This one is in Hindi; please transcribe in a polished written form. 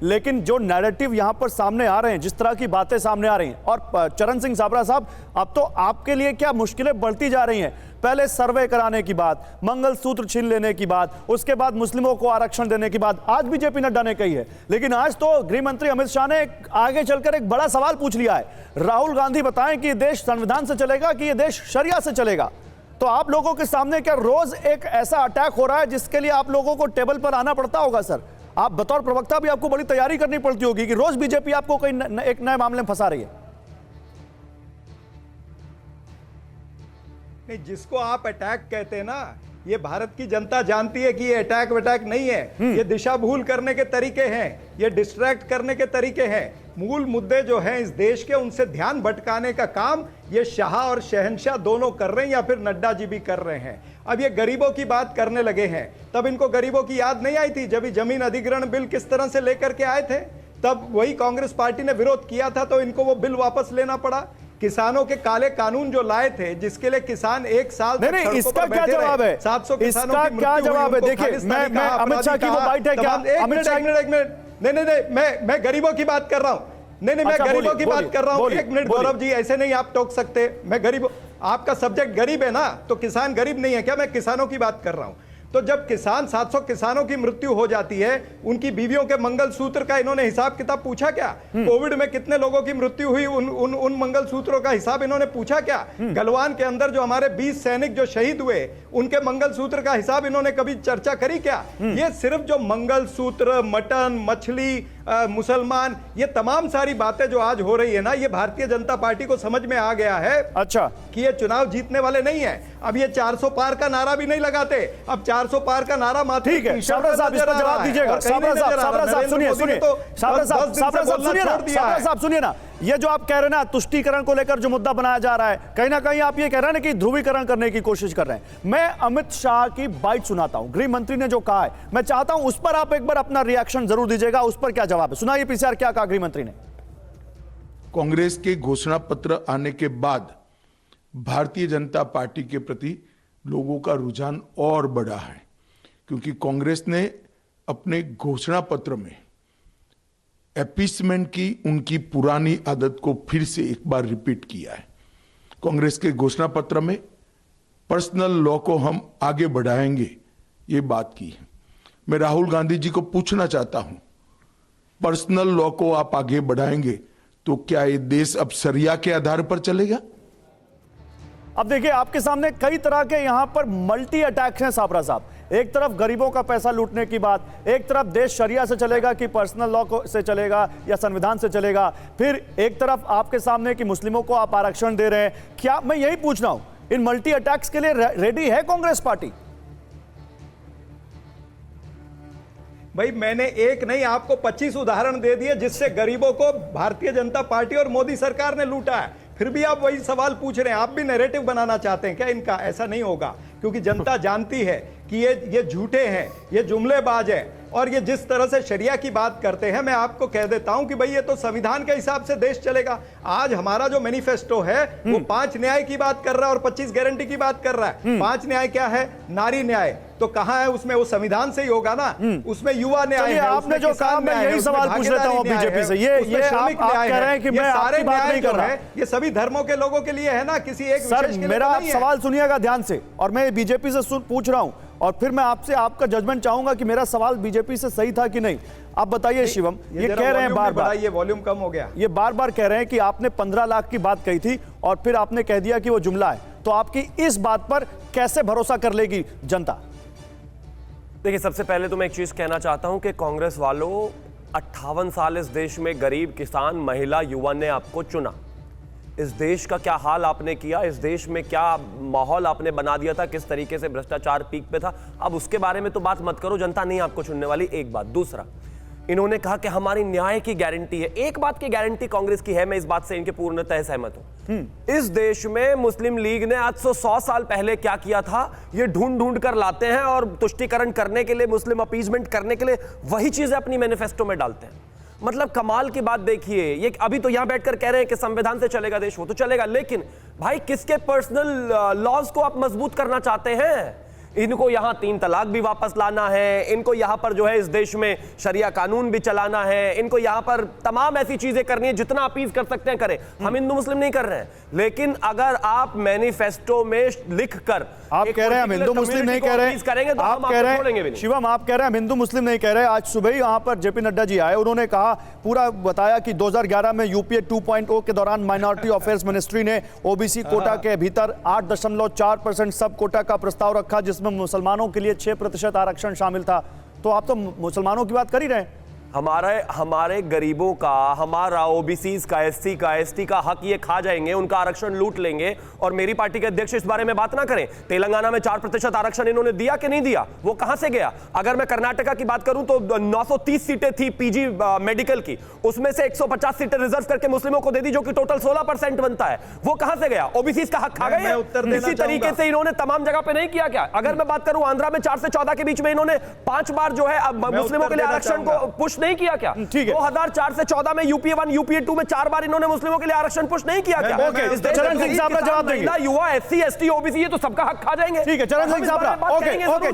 लेकिन जो नैरेटिव यहां पर सामने आ रहे हैं, जिस तरह की बातें सामने आ रही हैं, और चरण सिंह साबरा साहब, अब तो आपके लिए क्या मुश्किलें बढ़ती जा रही हैं। पहले सर्वे कराने की बात, मंगलसूत्र छीन लेने की बात, उसके बाद मुस्लिमों को आरक्षण देने की बात आज भी जेपी नड्डा ने कही है। लेकिन आज तो गृह मंत्री अमित शाह ने आगे चलकर एक बड़ा सवाल पूछ लिया है, राहुल गांधी बताएं कि ये देश संविधान से चलेगा कि ये देश शरिया से चलेगा। तो आप लोगों के सामने क्या रोज एक ऐसा अटैक हो रहा है जिसके लिए आप लोगों को टेबल पर आना पड़ता होगा? सर, आप बतौर प्रवक्ता भी आपको बड़ी तैयारी करनी पड़ती होगी कि रोज बीजेपी आपको कोई एक नए मामले में फंसा रही है। नहीं, जिसको आप अटैक कहते हैं ना, ये भारत की जनता जानती है कि ये अटैक वटैक नहीं है, ये दिशा भूल करने के तरीके हैं, ये डिस्ट्रैक्ट करने के तरीके हैं। मूल मुद्दे जो हैं इस देश के, उनसे ध्यान भटकाने का काम ये शाह और शहंशाह दोनों कर रहे हैं, या फिर नड्डा जी भी कर रहे हैं। अब ये गरीबों की बात करने लगे हैं, तब इनको गरीबों की याद नहीं आई थी जब ये जमीन अधिग्रहण बिल किस तरह से लेकर के आए थे? तब वही कांग्रेस पार्टी ने विरोध किया था, तो इनको वो बिल वापस लेना पड़ा। किसानों के काले कानून जो लाए थे, जिसके लिए किसान एक साल नहीं, इसका क्या जवाब है? 700 किसानों की क्या जवाब है? देखिए, मैं अमित शाह की वो बाइट है क्या? एक मिनट, नहीं, मैं गरीबों की बात कर रहा हूं। नहीं, मैं गरीबों की बात कर रहा हूं। एक मिनट गौरव जी, ऐसे नहीं आप टोक सकते। मैं गरीब, आपका सब्जेक्ट गरीब है ना, तो किसान गरीब नहीं है क्या? मैं किसानों की बात कर रहा हूं। तो जब किसान 700 किसानों की मृत्यु हो जाती है, उनकी बीवियों के मंगलसूत्र का इन्होंने हिसाब किताब पूछा क्या? कोविड में कितने लोगों की मृत्यु हुई, उन मंगलसूत्रों का हिसाब इन्होंने पूछा क्या? गलवान के अंदर जो हमारे 20 सैनिक जो शहीद हुए, उनके मंगलसूत्र का हिसाब इन्होंने कभी चर्चा करी क्या? ये सिर्फ जो मंगलसूत्र, मटन, मछली, मुसलमान, ये तमाम सारी बातें जो आज हो रही है ना, ये भारतीय जनता पार्टी को समझ में आ गया है अच्छा कि ये चुनाव जीतने वाले नहीं है। अब ये 400 पार का नारा भी नहीं लगाते, अब 400 पार का नारा मात्र। ठीक है, साबरा साहब इस पर जवाब दीजिएगा। साबरा साहब सुनिए, साबरा साहब सुनिए ना, ये जो आप कह रहे हैं ना, तुष्टीकरण को लेकर जो मुद्दा बनाया जा रहा है, कहीं ना कहीं आप ये कह रहे हैं ना कि ध्रुवीकरण करने की कोशिश कर रहे हैं। मैं अमित शाह की बाइट सुनाता हूं, गृह मंत्री ने जो कहा है, मैं चाहता हूं उस पर आप एक बार अपना रिएक्शन जरूर दीजिएगा। उस पर क्या जवाब है, सुनाइए पीसीआर क्या कहा गृह मंत्री ने। कांग्रेस के घोषणा पत्र आने के बाद भारतीय जनता पार्टी के प्रति लोगों का रुझान और बढ़ा है, क्योंकि कांग्रेस ने अपने घोषणा पत्र में अपीसमेंट की उनकी पुरानी आदत को फिर से एक बार रिपीट किया है। कांग्रेस के घोषणा पत्र में पर्सनल लॉ को हम आगे बढ़ाएंगे, ये बात की है। मैं राहुल गांधी जी को पूछना चाहता हूं, पर्सनल लॉ को आप आगे बढ़ाएंगे तो क्या ये देश अब शरिया के आधार पर चलेगा? अब देखिए, आपके सामने कई तरह के यहां पर मल्टी अटैक्स हैं साबरा साहब। एक तरफ गरीबों का पैसा लूटने की बात, एक तरफ देश शरिया से चलेगा कि पर्सनल लॉ से चलेगा या संविधान से चलेगा, फिर एक तरफ आपके सामने कि मुस्लिमों को आप आरक्षण दे रहे हैं। क्या, मैं यही पूछ रहा हूं, इन मल्टी अटैक्स के लिए रेडी है कांग्रेस पार्टी? भाई, मैंने एक नहीं आपको 25 उदाहरण दे दिए जिससे गरीबों को भारतीय जनता पार्टी और मोदी सरकार ने लूटा है, फिर भी आप वही सवाल पूछ रहे हैं। आप भी नैरेटिव बनाना चाहते हैं क्या इनका? ऐसा नहीं होगा, क्योंकि जनता जानती है कि ये झूठे हैं, ये जुमलेबाज हैं, और ये जिस तरह से शरिया की बात करते हैं, मैं आपको कह देता हूं कि भाई ये तो संविधान के हिसाब से देश चलेगा। आज हमारा जो मैनिफेस्टो है वो 5 न्याय की बात कर रहा है और 25 गारंटी की बात कर रहा है। 5 न्याय क्या है? नारी न्याय तो कहां है उसमें? वो संविधान से ही होगा ना। उसमें युवा न्याय है, आपने जो कहा, मैं यही सवाल पूछ लेता हूं बीजेपी से। ये आप कह रहे हैं कि मैं आपकी बात नहीं कर रहा, ये सभी धर्मों के लोगों के लिए है ना, किसी एक सर मेरा आप सवाल सुनिएगा ध्यान से, और मैं बीजेपी से पूछ रहा हूं, और फिर मैं आपसे आपका जजमेंट चाहूंगा कि मेरा सवाल बीजेपी से सही था कि नहीं। आप बताइए शिवम, ये कह रहे हैं बार बार, ये वॉल्यूम कम हो गया, ये बार बार कह रहे हैं कि आपने 15 लाख की बात कही थी और फिर आपने कह दिया कि वो जुमला है, तो आपकी इस बात पर कैसे भरोसा कर लेगी जनता? देखिए, सबसे पहले तो मैं एक चीज कहना चाहता हूं कि कांग्रेस वालों, 58 साल इस देश में गरीब, किसान, महिला, युवा ने आपको चुना। इस देश का क्या हाल आपने किया, इस देश में क्या माहौल आपने बना दिया था, किस तरीके से भ्रष्टाचार पीक पे था। अब उसके बारे में तो बात मत करो, जनता नहीं आपको चुनने वाली। एक बात। दूसरा, इन्होंने कहा कि हमारी न्याय की गारंटी है। एक बात की गारंटी कांग्रेस की है, मैं इस बात से इनके पूर्णतः सहमत हूं। इस देश में मुस्लिम लीग ने आज से 100 साल पहले क्या किया था, ये ढूंढ ढूंढ कर लाते हैं, और तुष्टीकरण करने के लिए, मुस्लिम अपीजमेंट करने के लिए वही चीजें अपनी मैनिफेस्टो में डालते हैं। मतलब कमाल की बात देखिए, ये अभी तो यहां बैठकर कह रहे हैं कि संविधान से चलेगा देश, वो तो चलेगा, लेकिन भाई किसके पर्सनल लॉज को आप मजबूत करना चाहते हैं? इनको यहां 3 तलाक भी वापस लाना है, इनको यहां पर जो है इस देश में शरिया कानून भी चलाना है, इनको यहां पर तमाम ऐसी चीजें करनी है, जितना अपील कर सकते हैं करें। हम हिंदू मुस्लिम नहीं कर रहे हैं, लेकिन अगर आप मैनिफेस्टो में लिखकर आप कह रहे हैं हम हिंदू मुस्लिम नहीं कह रहे, करेंगे तो आप कह रहे हैं शिवम, आप कह रहे हैं हम हिंदू मुस्लिम नहीं कह रहे। आज सुबह ही वहां पर जेपी नड्डा जी आए, उन्होंने कहा, पूरा बताया कि 2011 में यूपीए 2.0 के दौरान माइनॉरिटी अफेयर्स मिनिस्ट्री ने ओबीसी कोटा के भीतर 8.4% सब कोटा का प्रस्ताव रखा, जिसमें मुसलमानों के लिए 6% आरक्षण शामिल था। तो आप तो मुसलमानों की बात कर ही रहे हैं। हमारे गरीबों का, हमारा ओबीसीज का, एससी का, एसटी का हक ये खा जाएंगे, उनका आरक्षण लूट लेंगे, और मेरी पार्टी के अध्यक्ष इस बारे में बात ना करें। तेलंगाना में 4% आरक्षण इन्होंने दिया कि नहीं दिया, वो कहां से गया? अगर मैं कर्नाटका की बात करूं तो 930 सीटें थी पीजी मेडिकल की, उसमें से 150 सीटें रिजर्व करके मुस्लिमों को दे दी, जो कि टोटल 16% बनता है। वो कहां से गया? ओबीसीज का हक खा गए। इसी तरीके से इन्होंने तमाम जगह पे नहीं किया क्या? अगर मैं बात करूं आंध्रा में 4 से 14 के बीच में इन्होंने 5 बार जो है मुस्लिमों के लिए आरक्षण को पुश नहीं किया क्या? ठीक है। 2004 से 14 में यूपीए 1 यूपीए 2 में 4 बार इन्होंने मुस्लिमों के लिए आरक्षण पुश नहीं किया क्या? चरण सिंह साहब जवाब देंगे। युवा, एससी, एसटी, ओबीसी, ये तो सबका हक खा जाएंगे। ठीक है, चरण सिंह साहब, ओके।